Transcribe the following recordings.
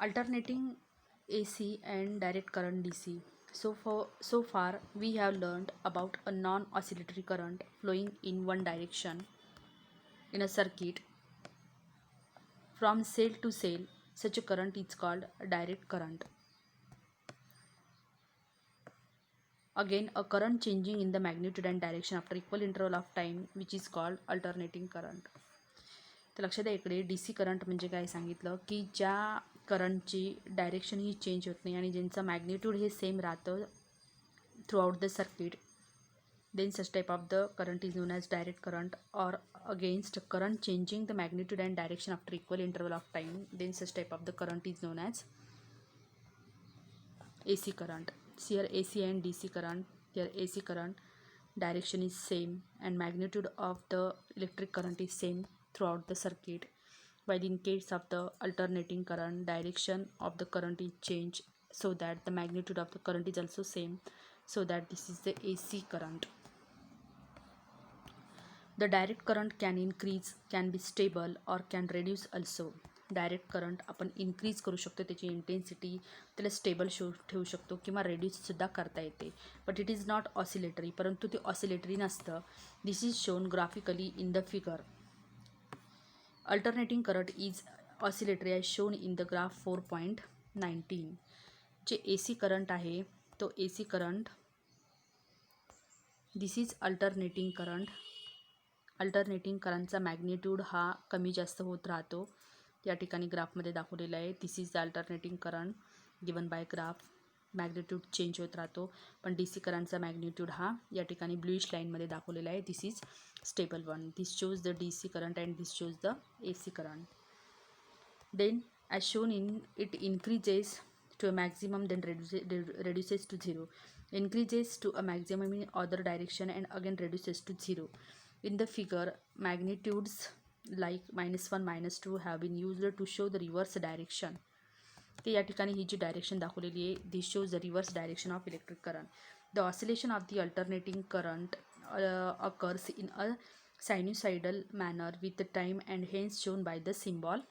Alternating AC and direct current DC. So far we have learned about a non-oscillatory current flowing in one direction in a circuit from cell to cell. Such a current is called a direct current. Again, a current changing in the magnitude and direction after equal interval of time, which is called alternating current. तर लक्षात द्या, इकडे D C current म्हणजे काय सांगितलं की ज्या करंटची डायरेक्शन ही चेंज होत नाही आणि ज्यांचं मॅग्निट्यूड हे सेम राहतं throughout the circuit, then such type of the current is known as direct current. Or against current changing the magnitude and direction after equal interval of time, then such type of the current is known as AC current. Here AC and DC current. Here AC current direction is same and magnitude of the electric current is same throughout the circuit, while in case of the alternating current, direction of the current is changed so that the magnitude of the current is also same, so that this is the AC current. The direct current can increase, can be stable or can reduce also. Direct current आपण increase करू शकतो, त्याची intensity त्याला stable ठेवू शकतो किंवा रेड्यूससुद्धा करता येते. But it is not oscillatory, परंतु ते ऑसिलेटरी नसतं. This is shown graphically in the figure. Alternating current is oscillatory as shown in the graph 4.19. जे ए सी करंट आहे तो A C current, this is alternating current. Alternating करंटचा magnitude हा कमी जास्त होत राहतो, या ठिकाणी ग्राफमध्ये दाखवलेला आहे. This is the alternating current given by graph. Magnitude change होत राहतो, पण डी सी करंटचा मॅग्निट्यूड हा या ठिकाणी ब्लूइश लाईनमध्ये दाखवलेला आहे. This is stable one. This shows the D C current and this shows the A C current. Then as shown in it increases to a maximum, then reduces to zero, increases to a maximum in other direction and again reduces to zero. In the figure, magnitudes like -1, -2 have been used to show the reverse direction. ते या ठिकाणी ही जी direction दाखवलेली आहे, this shows the reverse direction of electric current. The oscillation of the alternating current occurs in a sinusoidal manner with the time and hence shown by the symbol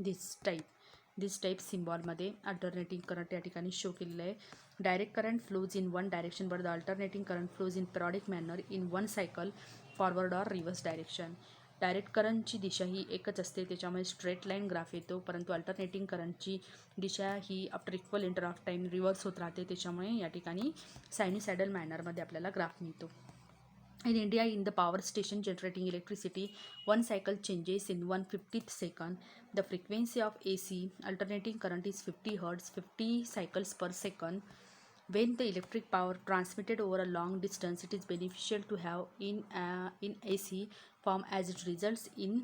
this type सिम्बॉलमध्ये alternating current या ठिकाणी show केलेलं आहे. Direct current flows in one direction but the alternating current flows in periodic manner in one cycle forward or reverse direction. Direct करंटची दिशा ही एकच असते, त्याच्यामुळे स्ट्रेट लाईन ग्राफ येतो, परंतु अल्टरनेटिंग करंटची दिशा ही after equal interval of time reverse होत राहते, त्याच्यामुळे या ठिकाणी सायनुसायडल मॅनरमध्ये आपल्याला ग्राफ मिळतो. In India, in the power station generating electricity, one cycle changes in 1/50th second. The frequency of AC alternating current is 50 Hz, 50 cycles per second. When the electric power transmitted over a long distance, it is beneficial to have in AC form as it results in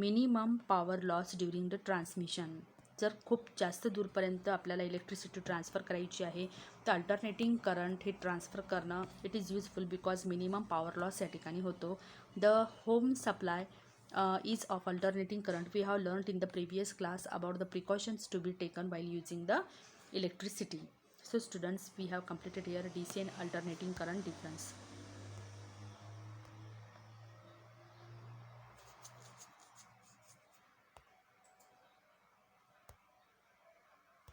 minimum power loss during the transmission. जर खूप जास्त दूरपर्यंत आपल्याला electricity transfer करायची आहे तर alternating current हे transfer करणं it is useful because minimum power loss या ठिकाणी होतो. The home supply is of alternating current. We have learnt in the previous class about the precautions to be taken while using the electricity. So students, we have completed here DC and alternating current difference.